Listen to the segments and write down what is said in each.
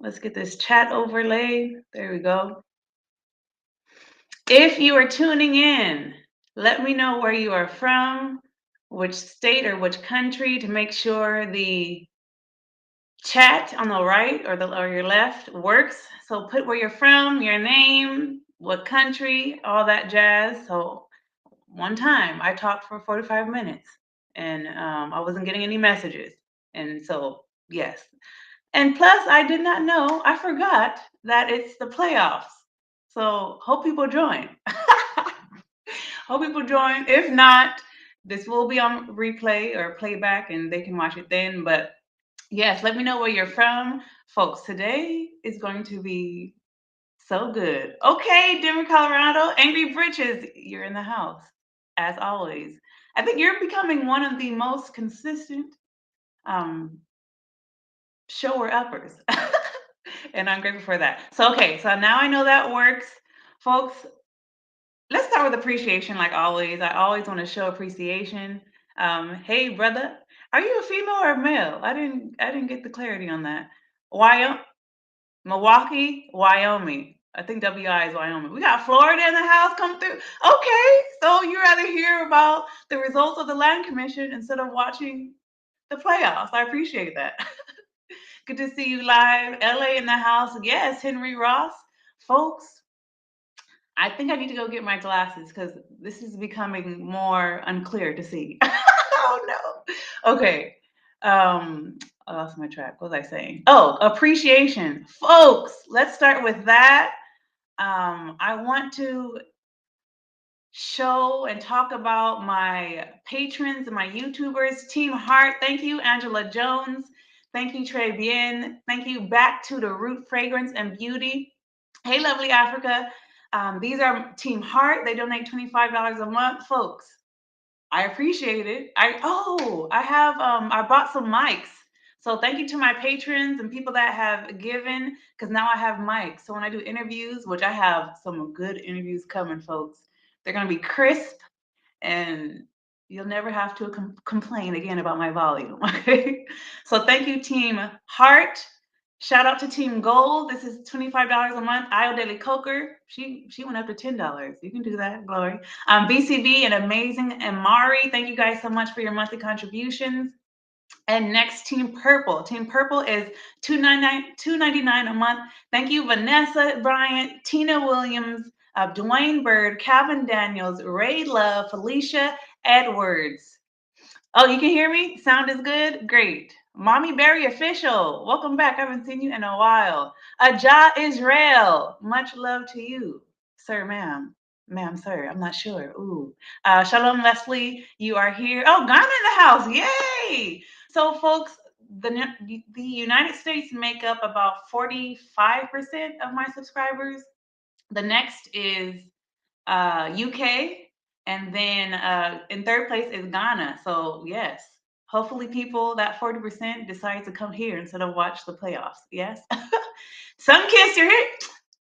Let's get this chat overlay. There we go. If you are tuning in, let me know where you are from, which state or which country to make sure the chat on the right or your left works. So put where you're from, your name, what country, all that jazz. So one time I talked for 45 minutes and I wasn't getting any messages. And so, yes. And plus, I did not know, I forgot that it's the playoffs. So hope people join. Hope people join. If not, this will be on replay or playback and they can watch it then. But yes, let me know where you're from. Folks, today is going to be so good. Okay, Denver, Colorado. Angry Britches, you're in the house, as always. I think you're becoming one of the most consistent um, shower uppers. And I'm grateful for that. So, okay, so now I know that works. Folks, let's start with appreciation like always. I always want to show appreciation. Hey, brother, are you a female or a male? I didn't get the clarity on that. Wyoming, Milwaukee, Wyoming. I think WI is Wyoming. We got Florida in the house come through. Okay, so you rather hear about the results of the land commission instead of watching the playoffs. I appreciate that. Good to see you live. LA in the house. Yes, Henry Ross. Folks, I think I need to go get my glasses because this is becoming more unclear to see. Oh no. Okay. Um, I lost my track. What was I saying? Oh, appreciation. Folks, let's start with that. I want to show and talk about my patrons and my YouTubers. Team Heart, thank you. Angela Jones, thank you. Trey Bien, thank you. Back to the Root Fragrance and Beauty. Hey, lovely Africa. These are Team Heart. They donate $25 a month, folks. I appreciate it. I bought some mics. So thank you to my patrons and people that have given, because now I have mics. So when I do interviews, which I have some good interviews coming, folks, they're gonna be crisp and you'll never have to complain again about my volume. Okay. So thank you, Team Heart. Shout out to Team Gold. This is $25 a month. Io Daily Coker. She went up to $10. You can do that, Glory. BCB and Amazing and Mari. Thank you guys so much for your monthly contributions. And next, Team Purple. Team Purple is $2.99 a month. Thank you, Vanessa Bryant, Tina Williams, Dwayne Bird, Calvin Daniels, Ray Love, Felicia Edwards. Oh, you can hear me? Sound is good? Great. Mommy Berry Official, welcome back. I haven't seen you in a while. Aja Israel, much love to you, sir, ma'am. Ma'am, sir, I'm not sure. Ooh. Shalom, Leslie, you are here. Oh, Ghana in the house. Yay. So, folks, the United States make up about 45% of my subscribers. The next is UK, and then in third place is Ghana. So yes, hopefully people that 40% decide to come here instead of watch the playoffs. Yes, Sun Kiss, you're here.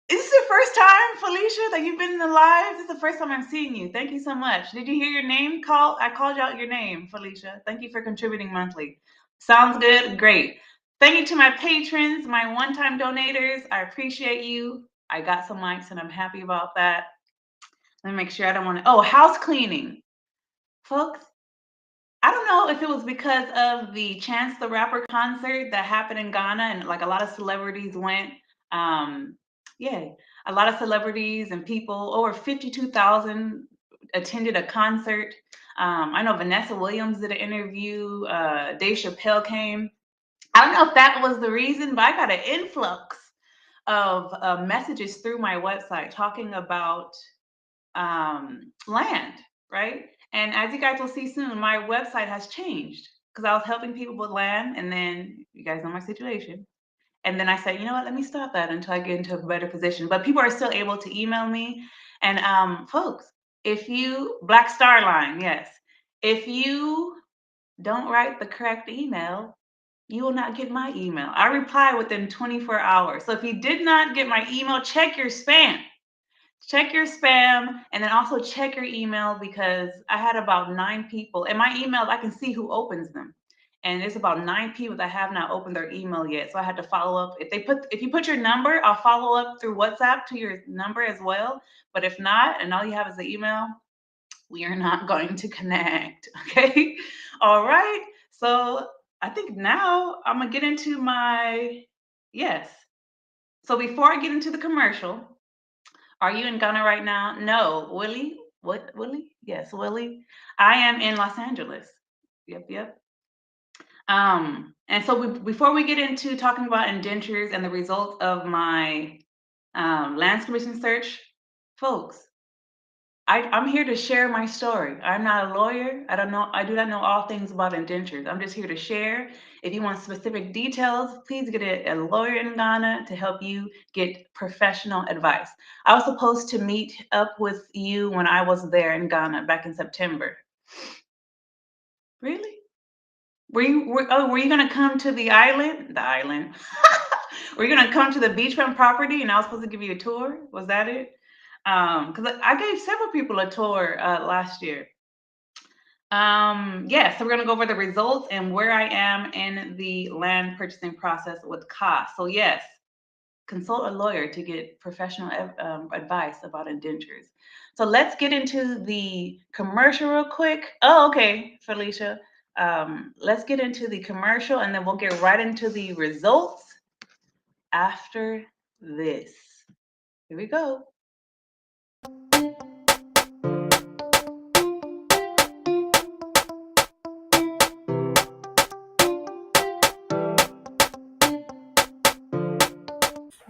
Is this the first time, Felicia, that you've been in the live? This is the first time I'm seeing you. Thank you so much. Did you hear your name call? I called you out your name, Felicia. Thank you for contributing monthly. Sounds good. Great. Thank you to my patrons, my one-time donators. I appreciate you. I got some likes and I'm happy about that. Let me make sure I don't want to. Oh, house cleaning. Folks, I don't know if it was because of the Chance the Rapper concert that happened in Ghana and like a lot of celebrities went. Um, yeah, a lot of celebrities and people, over 52,000 attended a concert. I know Vanessa Williams did an interview. Dave Chappelle came. I don't know if that was the reason, but I got an influx of messages through my website talking about land, right? And as you guys will see soon, my website has changed because I was helping people with land, and then you guys know my situation. And then I said, you know what? Let me stop that until I get into a better position. But people are still able to email me. And folks, if you Black Star Line, yes, if you don't write the correct email, you will not get my email. I reply within 24 hours. So if you did not get my email, check your spam. Check your spam and then also check your email because I had about 9 people. And my emails, I can see who opens them. and it's about 9 people that have not opened their email yet. So I had to follow up. If you put your number, I'll follow up through WhatsApp to your number as well. But if not, and all you have is the email, we are not going to connect. Okay. All right. So I think now I'm gonna get into my yes. So before I get into the commercial, are you in Ghana right now? No, Willie. What Willie? Yes, Willie. I am in Los Angeles. Yep, yep. And so before we get into talking about indentures and the results of my lands commission search, folks, I'm here to share my story. I'm not a lawyer. I do not know all things about indentures. I'm just here to share. If you want specific details, please get a lawyer in Ghana to help you get professional advice. I was supposed to meet up with you when I was there in Ghana back in September. Really? Were you gonna come to the island? The island. Were you gonna come to the beachfront property and I was supposed to give you a tour? Was that it? Because I gave several people a tour last year. Yes, so we're gonna go over the results and where I am in the land purchasing process with cost. So yes, consult a lawyer to get professional advice about indentures. So let's get into the commercial real quick. Oh, okay, Felicia. Let's get into the commercial and then we'll get right into the results after this. Here we go.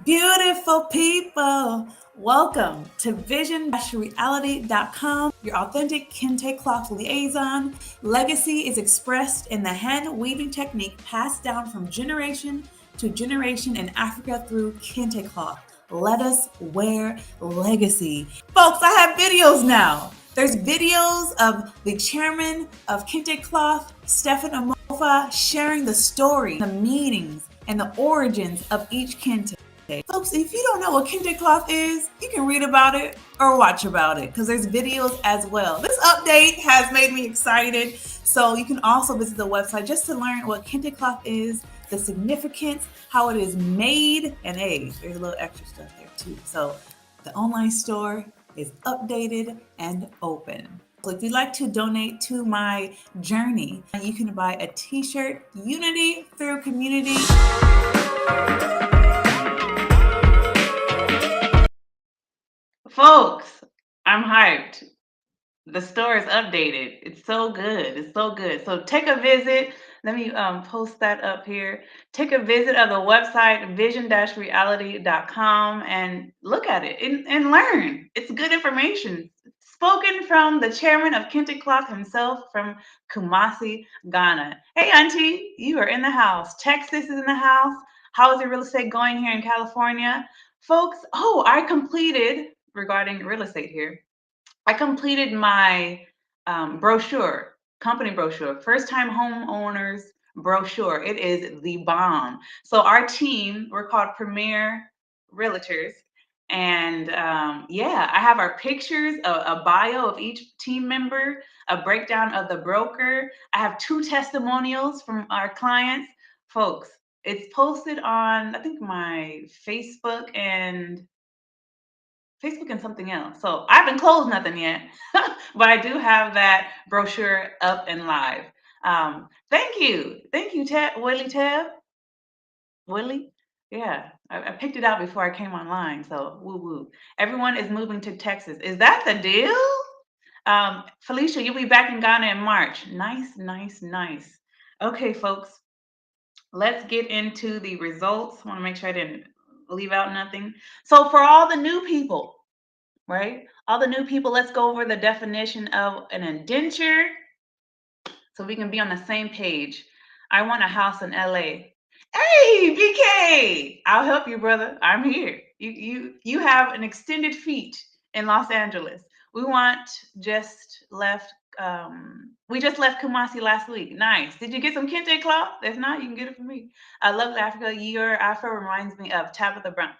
Beautiful people, welcome to vision-reality.com, your authentic kente cloth liaison. Legacy is expressed in the hand weaving technique passed down from generation to generation in Africa through kente cloth. Let us wear legacy. Folks, I have videos now. There's videos of the chairman of Kente Cloth, Stephen Amofa, sharing the story, the meanings, and the origins of each kente. Folks, if you don't know what kente cloth is, you can read about it or watch about it because there's videos as well. This update has made me excited. So you can also visit the website just to learn what kente cloth is, the significance, how it is made, and hey, there's a little extra stuff there too. So the online store is updated and open. So if you'd like to donate to my journey, you can buy a t-shirt, Unity Through Community. Folks, I'm hyped. The store is updated. It's so good. It's so good. So take a visit. Let me post that up here. Take a visit of the website vision-reality.com and look at it and learn. It's good information. Spoken from the chairman of Kente Cloth himself from Kumasi, Ghana. Hey, Auntie, you are in the house. Texas is in the house. How is the real estate going here in California? Folks, I completed regarding real estate here. I completed my brochure, company brochure, first time homeowners brochure. It is the bomb. So our team, we're called Premier Realtors. And yeah, I have our pictures, a bio of each team member, a breakdown of the broker. I have 2 testimonials from our clients. Folks, it's posted on, I think, my Facebook and something else. So I haven't closed nothing yet, but I do have that brochure up and live. Thank you, Willie. Yeah, I picked it out before I came online. So woo woo. Everyone is moving to Texas. Is that the deal? Felicia, you'll be back in Ghana in March. Nice, nice, nice. Okay, folks, let's get into the results. I want to make sure I didn't leave out nothing. So for all the new people, right? All the new people, let's go over the definition of an indenture so we can be on the same page. I want a house in LA. Hey, BK, I'll help you, brother. I'm here. You have an extended feet in Los Angeles. We just left Kumasi last week. Nice. Did you get some kente cloth? If not, you can get it from me. I love Africa. Your Afro reminds me of Tabitha Brown.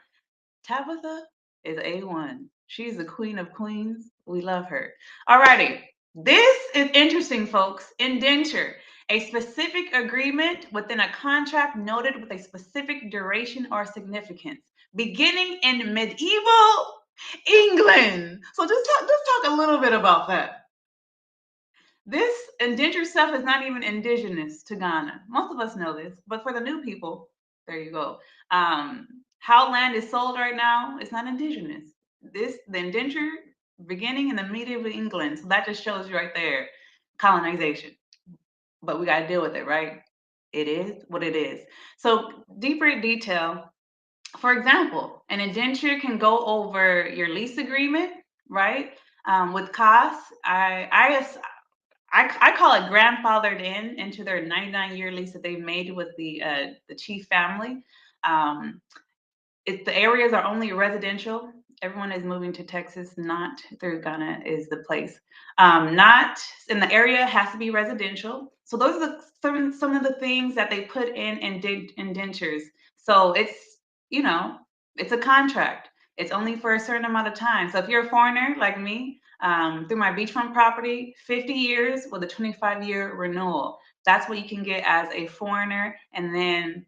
Tabitha is A1. She's the queen of queens. We love her. All righty. This is interesting, folks. Indenture. A specific agreement within a contract noted with a specific duration or significance, beginning in medieval England. So just talk a little bit about that. This indenture stuff is not even indigenous to Ghana. Most of us know this, but for the new people, there you go. How land is sold right now, it's not indigenous. The indenture beginning in the medieval England. So that just shows you right there, colonization. But we got to deal with it, right? It is what it is. So deeper detail. For example, an indenture can go over your lease agreement, right? With costs, I call it grandfathered into their 99-year lease that they've made with the chief family. If the areas are only residential, everyone is moving to Texas, not through Ghana is the place. Not in the area has to be residential. So those are some of the things that they put in indentures. So it's a contract. It's only for a certain amount of time. So if you're a foreigner like me, through my beachfront property, 50 years with a 25-year renewal. That's what you can get as a foreigner. And then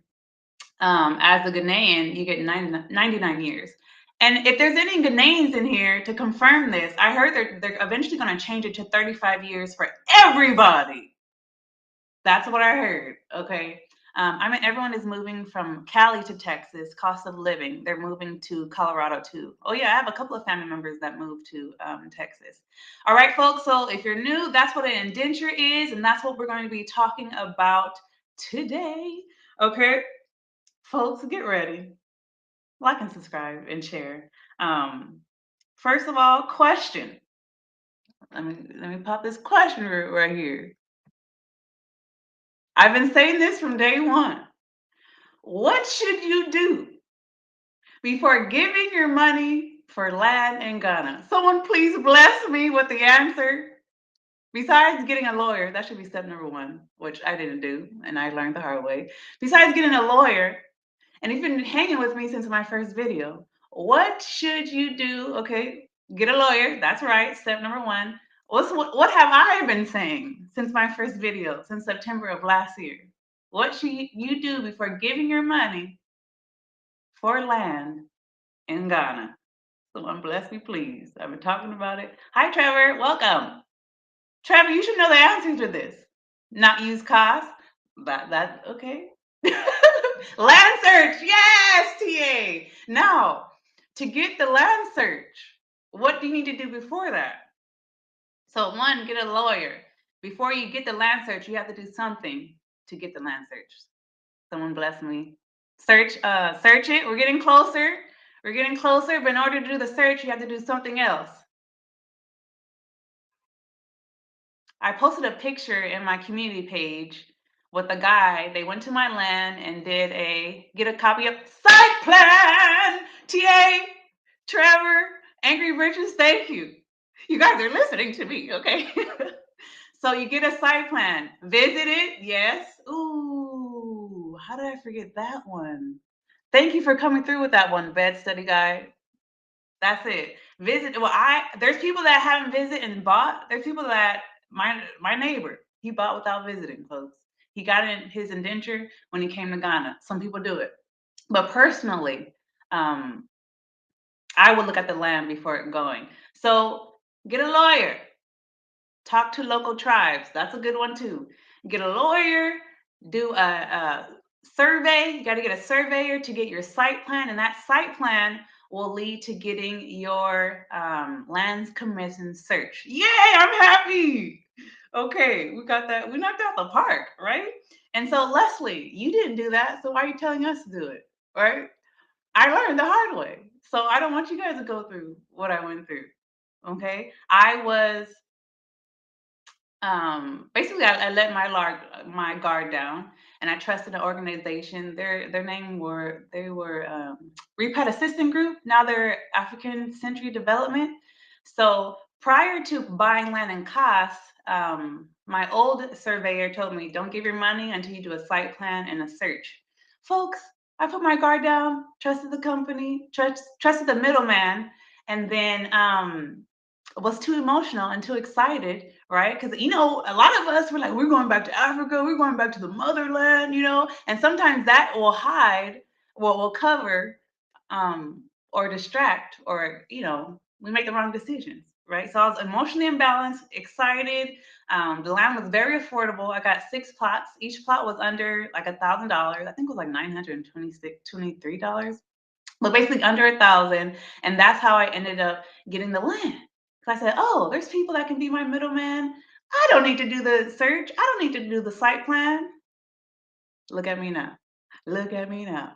as a Ghanaian, you get 99 years. And if there's any Ghanaians in here to confirm this, I heard they're eventually going to change it to 35 years for everybody. That's what I heard. Okay. I mean, everyone is moving from Cali to Texas, cost of living. They're moving to Colorado too. Oh, yeah, I have a couple of family members that moved to Texas. All right, folks. So if you're new, that's what an indenture is. And that's what we're going to be talking about today. Okay. Folks, get ready. Like and subscribe and share. First of all, question. Let me pop this question right here. I've been saying this from day one. What should you do before giving your money for land in Ghana? Someone please bless me with the answer. Besides getting a lawyer, that should be step number one, which I didn't do, and I learned the hard way. Besides getting a lawyer, and you've been hanging with me since my first video, what should you do? Okay, get a lawyer. That's right. Step number one. What have I been saying since my first video, since September of last year? What should you do before giving your money for land in Ghana? Someone bless me, please. I've been talking about it. Hi, Trevor. Welcome. Trevor, you should know the answer to this. Not use cost. That okay. Land search. Yes, TA. Now, to get the land search, what do you need to do before that? So one, get a lawyer. Before you get the land search, you have to do something to get the land search. Someone bless me. Search it. We're getting closer. We're getting closer, but in order to do the search, you have to do something else. I posted a picture in my community page with a guy. They went to my land and get a copy of site plan. TA, Trevor, Angry Richards, thank you. You guys are listening to me, okay? So you get a site plan. Visit it, yes. Ooh, how did I forget that one? Thank you for coming through with that one, bed study guy. That's it. Visit. Well, there's people that haven't visited and bought. There's people that my neighbor, he bought without visiting, folks. He got in his indenture when he came to Ghana. Some people do it, but personally, I would look at the land before going. So get a lawyer. Talk to local tribes. That's a good one too. Get a lawyer. Do a survey. You got to get a surveyor to get your site plan, and that site plan will lead to getting your lands commission search. Yay! I'm happy. Okay, we got that. We knocked out the park, right? And so, Leslie, you didn't do that, so why are you telling us to do it, right? I learned the hard way, so I don't want you guys to go through what I went through. Okay, I was basically I let my guard down, and I trusted an organization. Their name were they were Repet Assistant Group. Now they're African Century Development. So prior to buying land and costs, my old surveyor told me, don't give your money until you do a site plan and a search. Folks, I put my guard down, trusted the company, trusted the middleman, and then was too emotional and too excited, right? Because, a lot of us, we're like, we're going back to Africa, we're going back to the motherland, and sometimes that will hide, will cover, or distract, or, we make the wrong decisions, right? So I was emotionally imbalanced, excited. The land was very affordable. I got 6 plots. Each plot was under like $1,000. I think it was like $923, but basically under 1,000. And that's how I ended up getting the land. I said, oh, there's people that can be my middleman. I don't need to do the search. I don't need to do the site plan. Look at me now. Look at me now.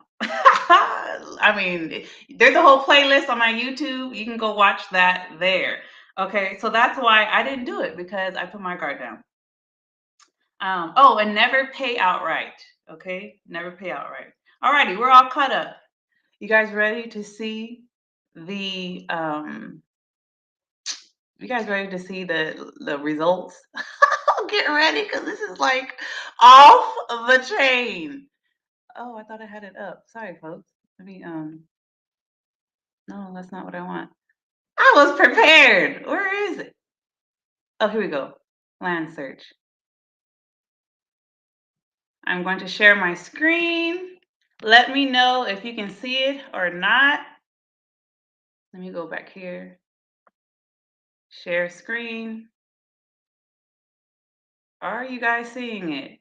I mean, there's a whole playlist on my YouTube. You can go watch that there. Okay, so that's why I didn't do it, because I put my guard down. Oh, and never pay outright. Okay, never pay outright. Alrighty, we're all caught up. You guys ready to see the you guys ready to see the results? Get ready, because this is like off the chain. Oh, I thought I had it up. Sorry, folks. Let me no, that's not what I want. I was prepared. Where is it? Oh, here we go. Land search. I'm going to share my screen. Let me know if you can see it or not. Let me go back here. Share screen. Are you guys seeing it?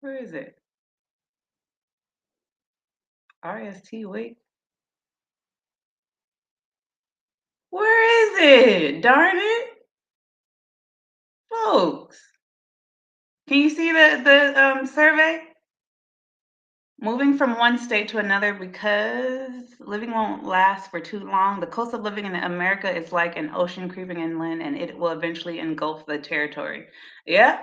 Where is it? RST, wait. Where is it? Darn it. Folks. Can you see the survey? Moving from one state to another because living won't last for too long. The cost of living in America is like an ocean creeping inland, and it will eventually engulf the territory. Yep,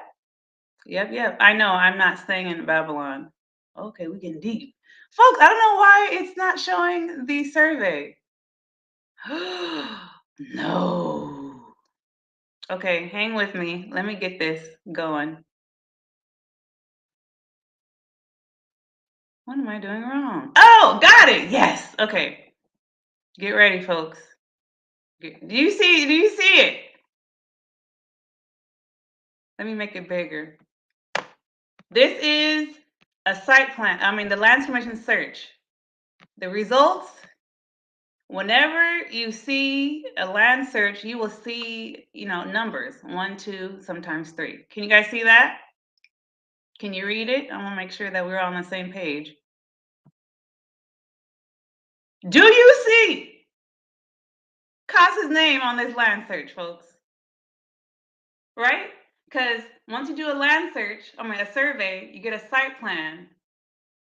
yep. I know, I'm not staying in Babylon. Okay, we getting deep. Folks, I don't know why it's not showing the survey. No. Okay, hang with me. Let me get this going. What am I doing wrong? Oh, got it. Yes. Okay. Get ready, folks. Do you see it? Let me make it bigger. This is a site plan. I mean, the Lands Commission search. The results, whenever you see a land search, you will see, numbers 1, 2, sometimes 3. Can you guys see that? Can you read it? I want to make sure that we're on the same page. Do you see Casa's name on this land search, folks? Right? Because once you do a land search, a survey, you get a site plan.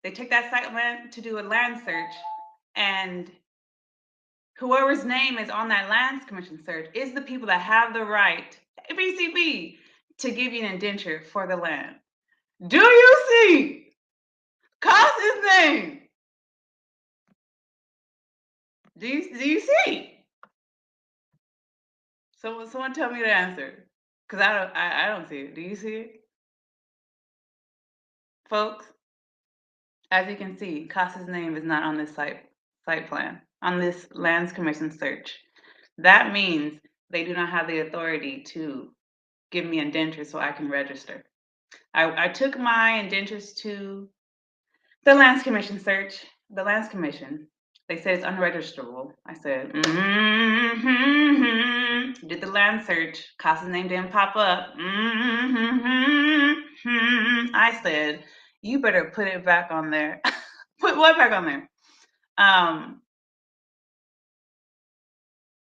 They take that site plan to do a land search, and whoever's name is on that Lands Commission search is the people that have the right, BCB, to give you an indenture for the land. Do you see Casa's name? Do you see? Someone tell me the answer, because I don't see it. Do you see it, folks? As you can see, Casa's name is not on this site plan, on this Lands Commission search. That means they do not have the authority to give me indentures so I can register. I took my indentures to the Lands Commission search. The Lands Commission, they said it's unregisterable. I said, did the land search. Casa's name didn't pop up. I said, you better put it back on there. Put what back on there?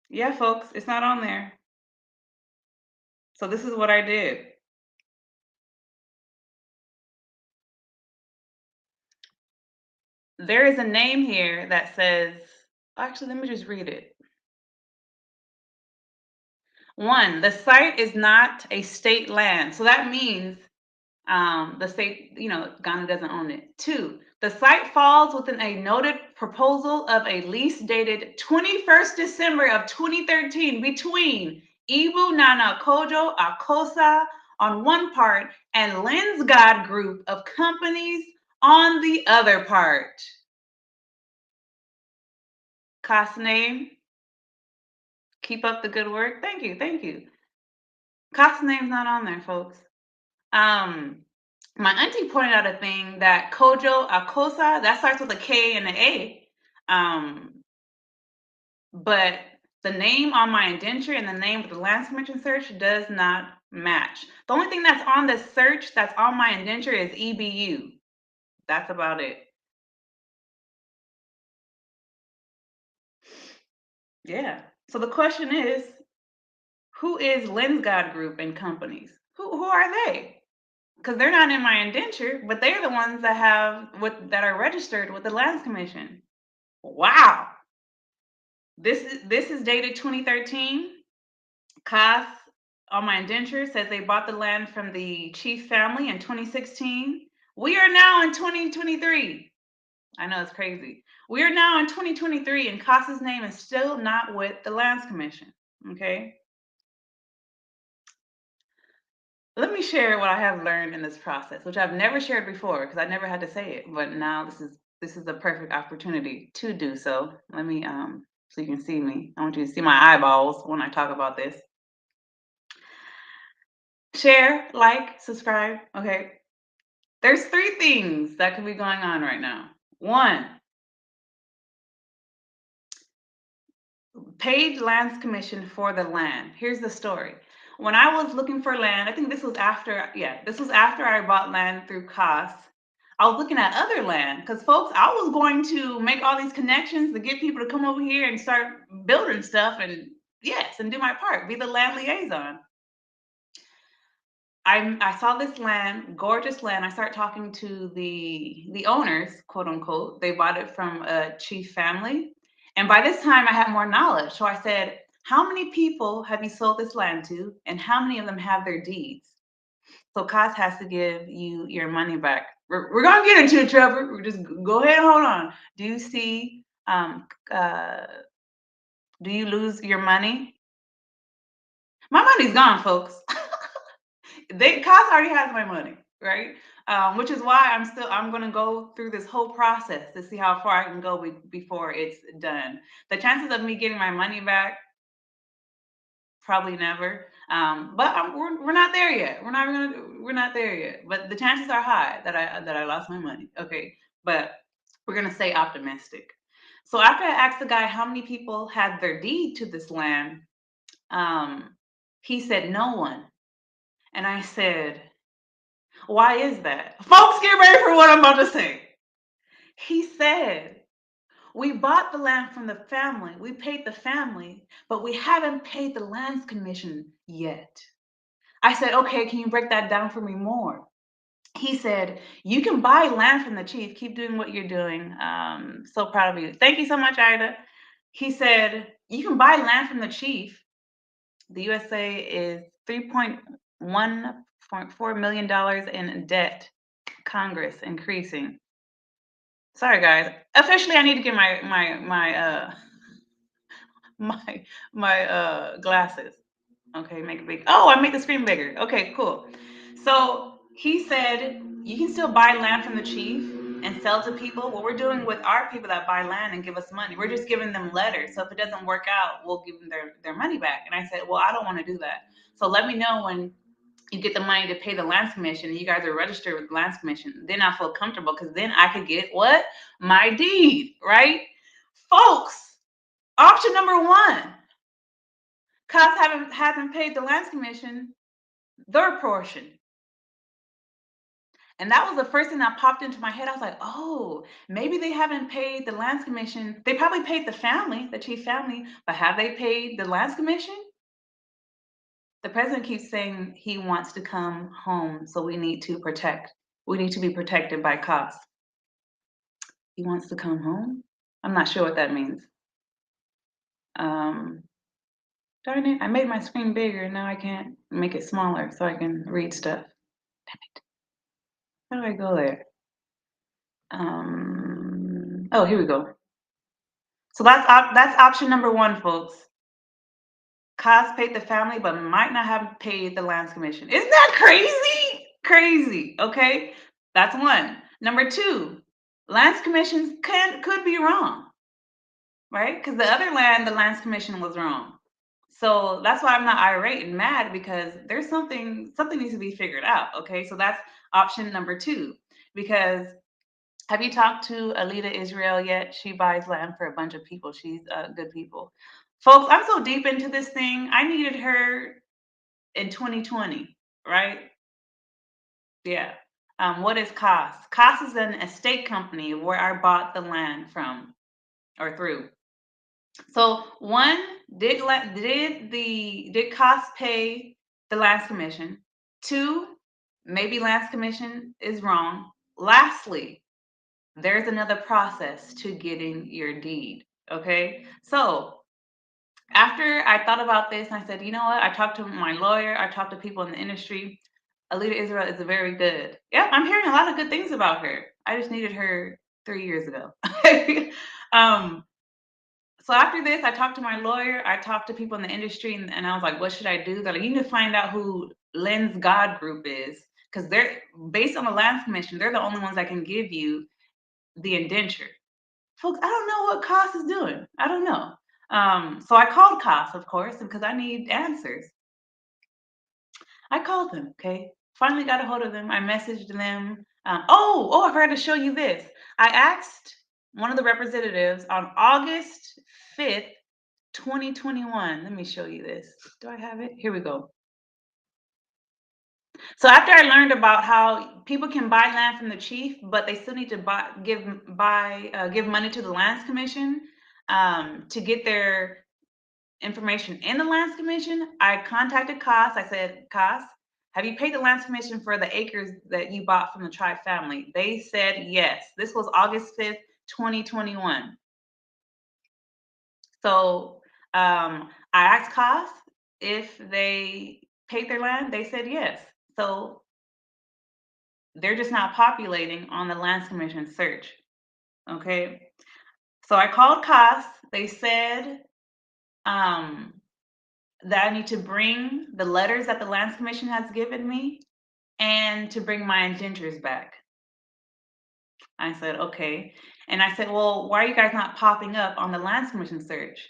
Yeah, folks, it's not on there. So this is what I did. There is a name here that says, actually, let me just read it. 1, the site is not a state land. So that means the state, Ghana doesn't own it. 2, the site falls within a noted proposal of a lease dated 21st December of 2013 between Ibu Nana Kojo Akosa on one part and Lens God Group of companies on the other part. Cost name, Keep up the good work. Thank you. Thank you. Costa's name's not on there, folks. My auntie pointed out a thing that Kojo Akosa, that starts with a K and an A. But the name on my indenture and the name of the Lands Commission search does not match. The only thing that's on the search that's on my indenture is EBU. That's about it. Yeah. So the question is, who is Lensgod Group and companies? Who are they? Because they're not in my indenture, but they're the ones that that are registered with the Lands Commission. Wow. This is dated 2013. CAS on my indenture says they bought the land from the Chief family in 2016. We are now in 2023. I know it's crazy. We are now in 2023 and CAS's name is still not with the Lands Commission. Okay. Let me share what I have learned in this process, which I've never shared before because I never had to say it, but now this is the perfect opportunity to do so. Let me so you can see me. I want you to see my eyeballs when I talk about this. Share, like, subscribe. Okay. There's 3 things that could be going on right now. 1, paid lands commission for the land. Here's the story. When I was looking for land, I think this was after I bought land through CAS. I was looking at other land because, folks, I was going to make all these connections to get people to come over here and start building stuff and do my part, be the land liaison. I saw this land, gorgeous land. I start talking to the owners, quote unquote. They bought it from a Chief family. And by this time I had more knowledge. So I said, how many people have you sold this land to? And how many of them have their deeds? So CAS has to give you your money back. We're going to get into it, Trevor. We're just go ahead and hold on. Do you see, do you lose your money? My money's gone, folks. CAS already has my money, right? Which is why I'm going to go through this whole process to see how far I can go before it's done. The chances of me getting my money back, probably never. But we're not there yet. We're not there yet. But the chances are high that I lost my money. Okay, but we're gonna stay optimistic. So after I asked the guy how many people had their deed to this land, he said no one. And I said, why is that? Folks, get ready for what I'm about to say. He said, we bought the land from the family. We paid the family, but we haven't paid the lands commission yet. I said, okay, can you break that down for me more? He said, you can buy land from the chief. Keep doing what you're doing. So proud of you. Thank you so much, Ida. He said, you can buy land from the chief. The USA is $3.1.4 million in debt. Congress increasing. Sorry, guys. Officially, I need to get my glasses. Okay, make it big. Oh, I made the screen bigger. Okay, cool. So he said you can still buy land from the chief and sell to people. What we're doing with our people that buy land and give us money, we're just giving them letters. So if it doesn't work out, we'll give them their money back. And I said, well, I don't want to do that. So let me know when you get the money to pay the lands commission and you guys are registered with the lands commission. Then I feel comfortable because then I could get what? My deed, right? Folks, option number 1. CAS haven't paid the lands commission their portion. And that was the first thing that popped into my head. I was like, oh, maybe they haven't paid the lands commission. They probably paid the family, the chief family, but have they paid the lands commission? The president keeps saying he wants to come home, so we need to protect. We need to be protected by CAS. He wants to come home? I'm not sure what that means. Darn it, I made my screen bigger. Now I can't make it smaller so I can read stuff. Damn it. How do I go there? Oh, here we go. So that's option number 1, folks. CAS paid the family, but might not have paid the lands commission. Isn't that crazy? Crazy. Okay, that's 1. Number 2, lands commissions could be wrong, right? Because the other land, the lands commission was wrong. So that's why I'm not irate and mad, because there's something needs to be figured out. Okay, so that's option number 2. Because have you talked to Alita Israel yet? She buys land for a bunch of people. She's good people. Folks, I'm so deep into this thing. I needed her in 2020, right? Yeah. What is COS? COS is an estate company where I bought the land from or through. So one, did COS pay the lands commission? 2, maybe lands commission is wrong. Lastly, there's another process to getting your deed. Okay. So after I thought about this, I said, you know what? I talked to my lawyer, I talked to people in the industry. Alita Israel is very good. Yeah, I'm hearing a lot of good things about her. I just needed her 3 years ago. um, so after this, I talked to my lawyer, I talked to people in the industry, and I was like, what should I do? They're like, you need to find out who Lynn's God Group is, because they're based on the lands commission, they're the only ones that can give you the indenture. Folks, I don't know what COS is doing. I don't know. So I called COS, of course, because I need answers. I called them, okay? Finally got a hold of them. I messaged them. I forgot to show you this. I asked one of the representatives on August 5th, 2021. Let me show you this. Do I have it? Here we go. So after I learned about how people can buy land from the chief, but they still need to give money to the lands commission to get their information in the lands commission, I contacted COS. I said, COS, have you paid the lands commission for the acres that you bought from the tribe family? They said yes. This was August 5th, 2021. So I asked COS if they paid their land. They said yes. So they're just not populating on the lands commission search. Okay. So I called COS. They said that I need to bring the letters that the lands commission has given me and to bring my indentures back. I said, okay. And I said, well, why are you guys not popping up on the lands commission search?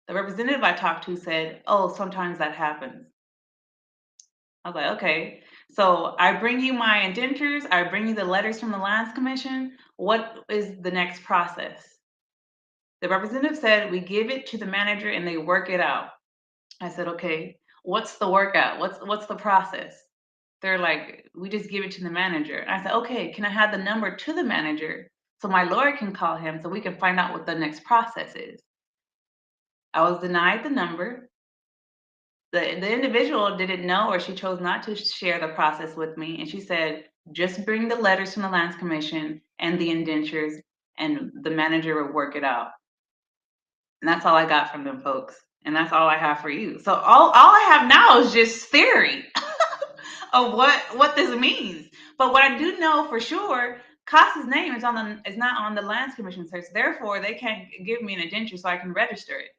The representative I talked to said, oh, sometimes that happens. I was like, okay. So I bring you my indentures, I bring you the letters from the lands commission. What is the next process? The representative said, we give it to the manager and they work it out. I said, okay, what's the workout? What's the process? They're like, we just give it to the manager. And I said, okay, can I have the number to the manager so my lawyer can call him so we can find out what the next process is? I was denied the number. The individual didn't know, or she chose not to share the process with me. And she said, just bring the letters from the lands commission and the indentures, and the manager will work it out. And that's all I got from them folks. And that's all I have for you. So all I have now is just theory of what this means. But what I do know for sure, COS's name is not on the lands commission search. Therefore, they can't give me an indenture so I can register it.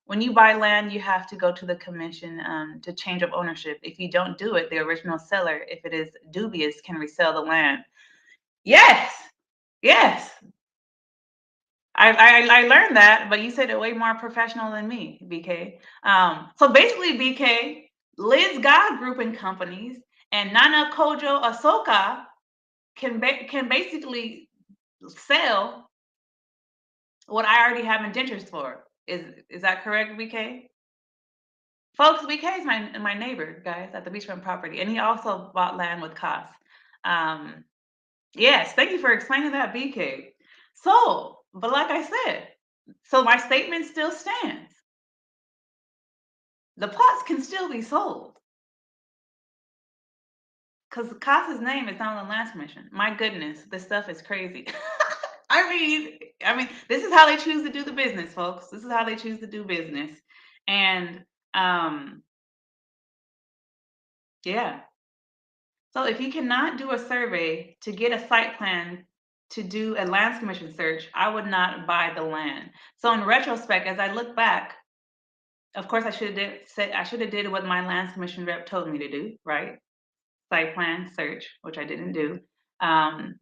When you buy land, you have to go to the commission to change of ownership. If you don't do it, the original seller, if it is dubious, can resell the land. Yes, yes. I learned that, but you said it way more professional than me, BK. So basically, BK, Liz God Group and companies and Nana Kojo Ahsoka can basically sell what I already have indentures for. Is that correct, BK? Folks, BK is my neighbor, guys, at the beachfront property, and he also bought land with COS. Yes, thank you for explaining that, BK. So, but like I said, so my statement still stands. The plots can still be sold because COS's name is not on the lands commission. My goodness, this stuff is crazy. I mean, this is how they choose to do the business, folks. This is how they choose to do business, and yeah. So if you cannot do a survey to get a site plan to do a lands commission search, I would not buy the land. So in retrospect, as I look back, of course, I should have did what my lands commission rep told me to do, right? Site plan search, which I didn't do. I'm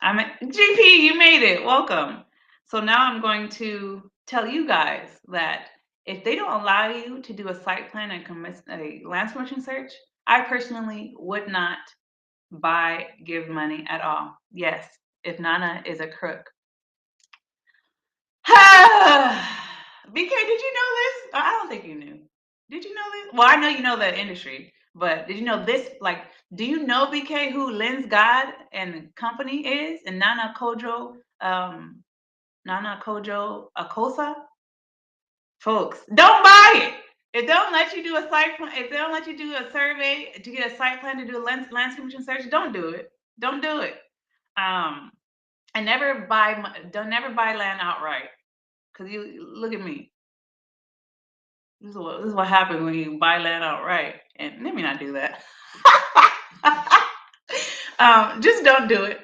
at GP, you made it. Welcome. So now I'm going to tell you guys that if they don't allow you to do a site plan and a land commission search, I personally would not give money at all. Yes, if Nana is a crook. BK, did you know this? I don't think you knew. Did you know this? Well, I know you know the industry, but did you know this? Like, do you know BK who Lens God and company is? And Nana Kojo Akosa? Folks, don't buy it. If they don't let you do a site plan, if they don't let you do a survey to get a site plan to do a land commission search, don't do it. Don't do it. And never buy land outright. Because you look at me. This is what happens when you buy land outright. And let me not do that. Just don't do it.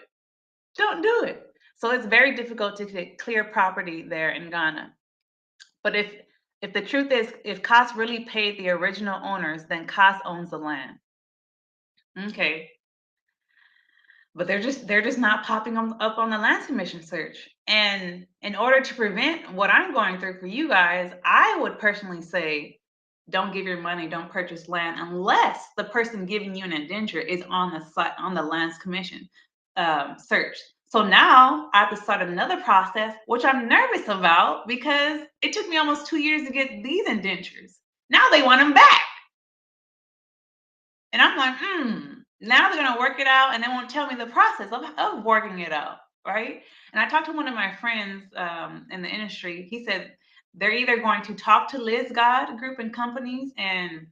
Don't do it. So it's very difficult to get clear property there in Ghana. But if the truth is, if CAS really paid the original owners, then CAS owns the land. Okay. But they're just not popping up on the land commission search. And in order to prevent what I'm going through for you guys, I would personally say, don't give your money, don't purchase land unless the person giving you an indenture is on the lands commission search. So now I have to start another process, which I'm nervous about because it took me almost 2 years to get these indentures. Now they want them back. And I'm like, now they're going to work it out and they won't tell me the process of working it out, right? And I talked to one of my friends in the industry. He said they're either going to talk to Liz God Group and companies, and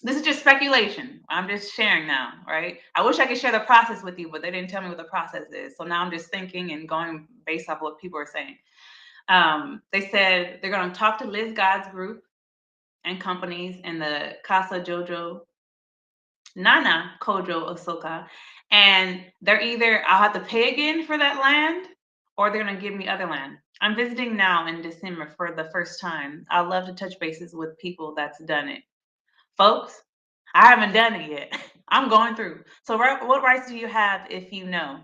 this is just speculation. I'm just sharing now, right? I wish I could share the process with you, but they didn't tell me what the process is. So now I'm just thinking and going based off what people are saying. They said they're going to talk to Liz God's group and companies and the Casa Jojo Nana Kojo Osoka, and they're either I'll have to pay again for that land or they're going to give me other land. I'm visiting now in December for the first time. I love to touch bases with people that's done it. Folks, I haven't done it yet. I'm going through. So what rights do you have if you know?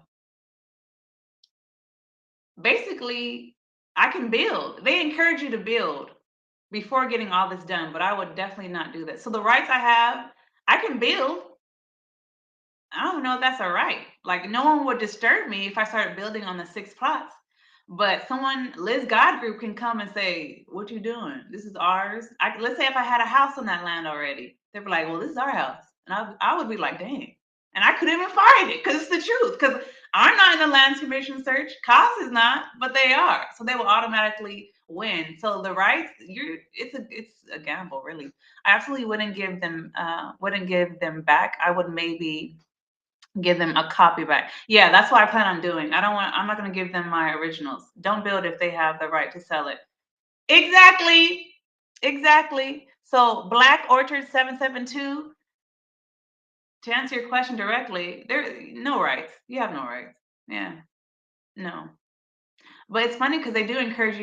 Basically, I can build. They encourage you to build before getting all this done, but I would definitely not do that. So the rights I have, I can build. I don't know if that's all right. Like, no one would disturb me if I started building on the 6 plots. But someone, Liz God Group, can come and say, "What you doing? This is ours." Let's say if I had a house on that land already, they'd be like, "Well, this is our house," and I would be like, "Dang!" And I couldn't even fight it because it's the truth. Because I'm not in the land commission search, CAS is not, but they are, so they will automatically win. So the rights, it's a gamble, really. I absolutely wouldn't give them back. I would maybe give them a copy back. Yeah, that's what I plan on doing. I'm not going to give them my originals. Don't build if they have the right to sell it. Exactly. So Black Orchard 772, to answer your question directly, there no rights. You have no rights. Yeah. No. But it's funny because they do encourage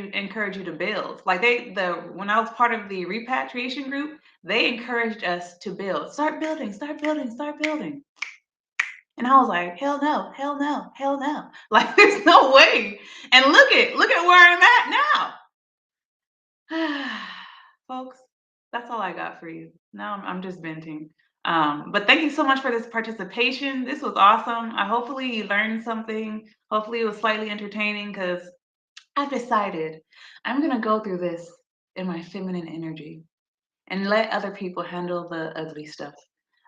you to build. Like when I was part of the repatriation group, they encouraged us to build. Start building, start building, start building. And I was like, hell no, hell no, hell no. Like, there's no way. And look at where I'm at now. Folks, that's all I got for you. Now I'm just venting. But thank you so much for this participation. This was awesome. Hopefully you learned something. Hopefully it was slightly entertaining because I've decided I'm going to go through this in my feminine energy and let other people handle the ugly stuff.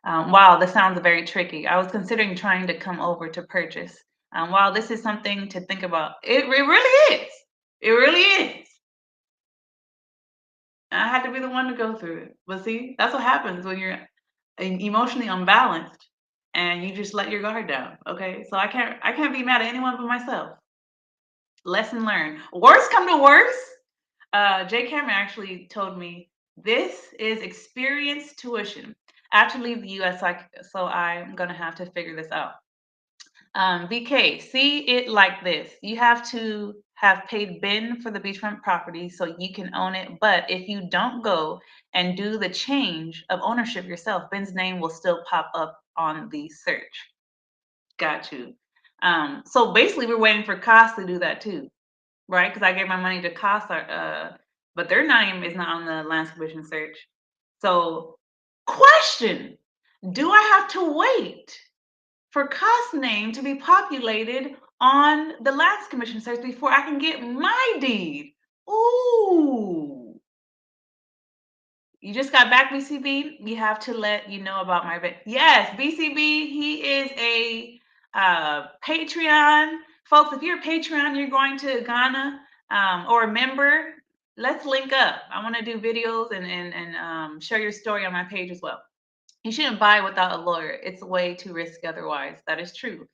Wow, this sounds very tricky. I was considering trying to come over to purchase. Wow, this is something to think about. It really is. It really is. I had to be the one to go through it. But see, that's what happens when you're emotionally unbalanced and you just let your guard down. Okay, so I can't be mad at anyone but myself. Lesson learned. Worst come to worst, Jay Cameron actually told me this is experience tuition. I have to leave the US, so I'm going to have to figure this out. VK, see it like this. You have to have paid Ben for the beachfront property so you can own it. But if you don't go and do the change of ownership yourself, Ben's name will still pop up on the search. Got you. So basically, we're waiting for CAS to do that too, right? Because I gave my money to CAS but their name is not on the lands commission search. So, question: do I have to wait for Cost name to be populated on the lands commission search before I can get my deed? Ooh. You just got back, BCB. You have to let you know about my yes, BCB. He is a Patreon, folks. If you're a Patreon, you're going to Ghana or a member. Let's link up. I want to do videos and share your story on my page as well. You shouldn't buy without a lawyer. It's way too risky otherwise. That is true.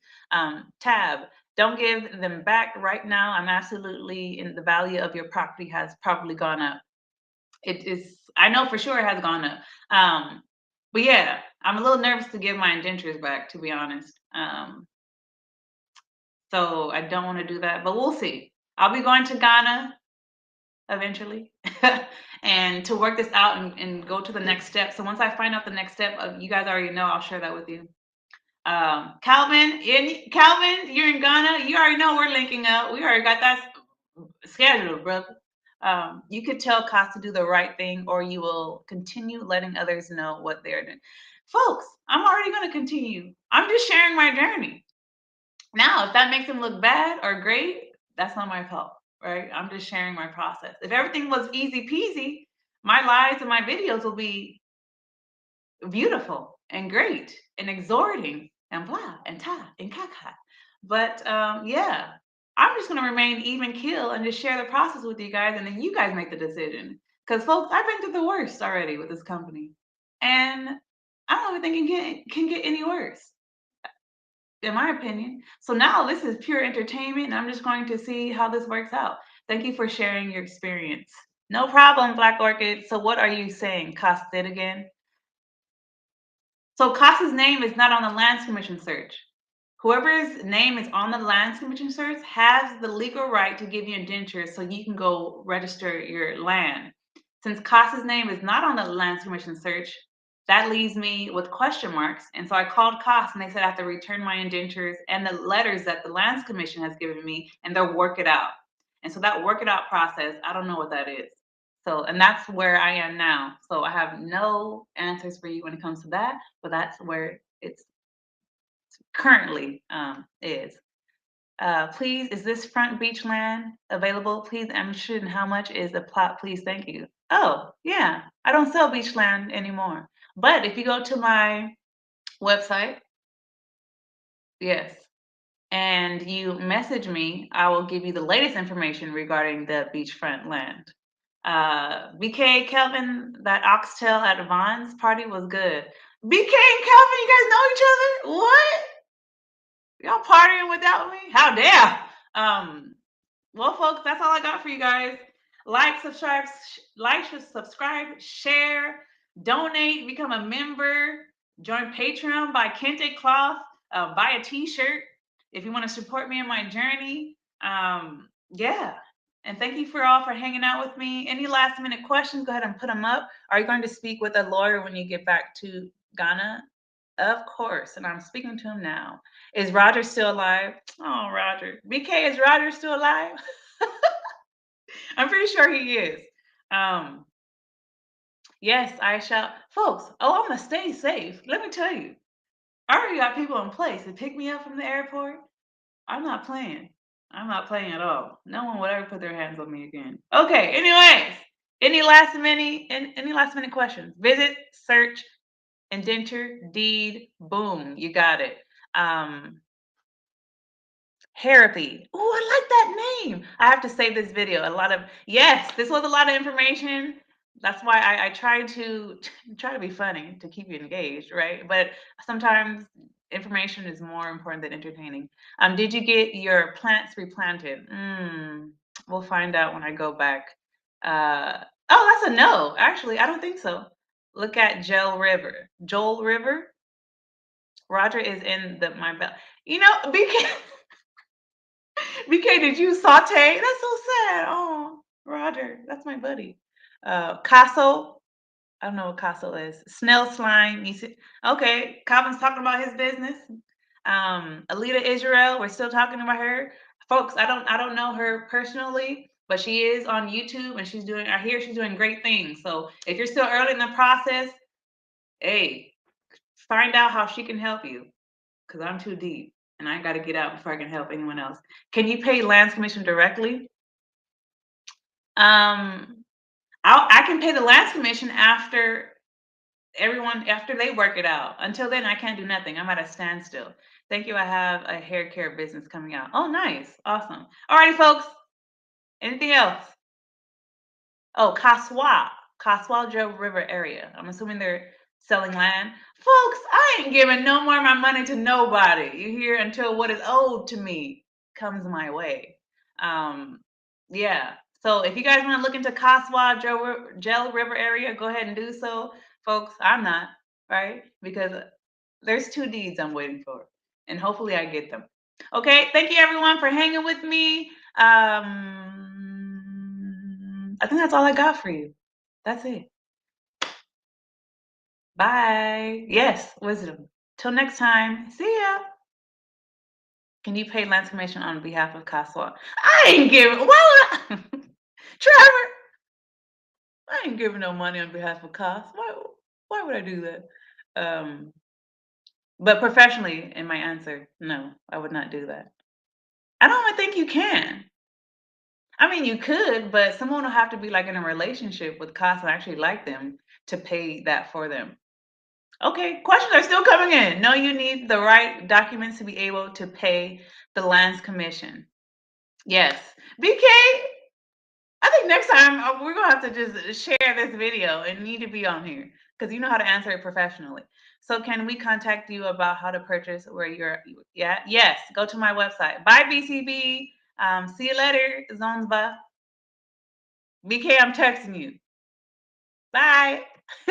Tab. Don't give them back right now. I'm absolutely in the value of your property has probably gone up. It is, I know for sure it has gone up. But yeah, I'm a little nervous to give my indentures back, to be honest. So I don't want to do that, but we'll see. I'll be going to Ghana eventually and to work this out and go to the next step. So once I find out the next step, you guys already know, I'll share that with you. Calvin, you're in Ghana. You already know we're linking up. We already got that scheduled, brother. You could tell Cost to do the right thing, or you will continue letting others know what they're doing. Folks, I'm already going to continue. I'm just sharing my journey. Now, if that makes them look bad or great, that's not my fault, right? I'm just sharing my process. If everything was easy peasy, my lives and my videos will be beautiful and great and exhorting and blah and ta and caca. But yeah, I'm just gonna remain even keel and just share the process with you guys, and then you guys make the decision. Because folks, I've been through the worst already with this company, and I don't even think it can get any worse, in my opinion. So now this is pure entertainment, and I'm just going to see how this works out. Thank you for sharing your experience. No problem, Black Orchid. So what are you saying? Cost it again? So Costa's name is not on the lands commission search. Whoever's name is on the lands commission search has the legal right to give you indentures so you can go register your land. Since Costa's name is not on the lands commission search, that leaves me with question marks. And so I called Cost and they said I have to return my indentures and the letters that the lands commission has given me, and they'll work it out. And so that work it out process, I don't know what that is. So, and that's where I am now. So I have no answers for you when it comes to that, but that's where it's currently is. Please, is this front beach land available? Please, I'm interested in how much is the plot, please, thank you. Oh, yeah, I don't sell beach land anymore. But if you go to my website, yes, and you message me, I will give you the latest information regarding the beachfront land. BK, Kelvin, that oxtail at Vaughn's party was good. BK and Kelvin, you guys know each other? What? Y'all partying without me? How dare? Well, folks, that's all I got for you guys. Like, subscribe, share, donate, become a member, join Patreon, buy Kente cloth, buy a t-shirt if you want to support me in my journey. Yeah. And thank you for all for hanging out with me. Any last minute questions, go ahead and put them up. Are you going to speak with a lawyer when you get back to Ghana? Of course. And I'm speaking to him now. Is Roger still alive? Oh, Roger. BK, is Roger still alive? I'm pretty sure he is. Yes, I shall. Folks, oh, I'm going to stay safe. Let me tell you, I already got people in place to pick me up from the airport. I'm not playing. I'm not playing at all. No one would ever put their hands on me again. Okay, anyways, any last minute questions? Visit, search, indenture, deed, boom, you got it. Therapy. Oh, I like that name. I have to save this video. Yes, this was a lot of information. That's why I try to be funny to keep you engaged, right? But sometimes information is more important than entertaining. Did you get your plants replanted? We'll find out when I go back. Oh, that's a no. Actually, I don't think so. Look at Joel River. Joel River. Roger is in my belt. You know, BK, BK, did you saute? That's so sad. Oh, Roger, that's my buddy. Casso, I don't know what Casso is. Snail slime. You see? Okay, Calvin's talking about his business. Alita Israel, we're still talking about her. Folks, I don't know her personally, but she is on YouTube and I hear she's doing great things. So if you're still early in the process, hey, find out how she can help you, because I'm too deep and I got to get out before I can help anyone else. Can you pay Lance commission directly? I can pay the Lance commission after they work it out. Until then, I can't do nothing. I'm at a standstill. Thank you. I have a hair care business coming out. Oh, nice. Awesome. All righty, folks. Anything else? Oh, Kaswa Joe River area. I'm assuming they're selling land. Folks, I ain't giving no more of my money to nobody. You hear? Until what is owed to me comes my way. Yeah. So if you guys want to look into Kaswa Joe River area, go ahead and do so. Folks, I'm not, right? Because there's 2 deeds I'm waiting for. And hopefully I get them. Okay, thank you everyone for hanging with me. I think that's all I got for you. That's it. Bye. Yes, wisdom. Till next time. See ya. Can you pay Lance commission on behalf of Kaswa? I ain't giving. Why would I? Trevor, I ain't giving no money on behalf of Kas. Why would I do that? But professionally, in my answer, no, I would not do that. I don't even think you can. I mean, you could, but someone will have to be like in a relationship with Kas and actually like them to pay that for them. Okay, questions are still coming in. No, you need the right documents to be able to pay the Lands Commission. Yes. BK, I think next time we're going to have to just share this video and need to be on here because you know how to answer it professionally. So can we contact you about how to purchase where you're, yeah? Yes, go to my website. Bye, BCB. See you later, Zonesba. BK, I'm texting you. Bye.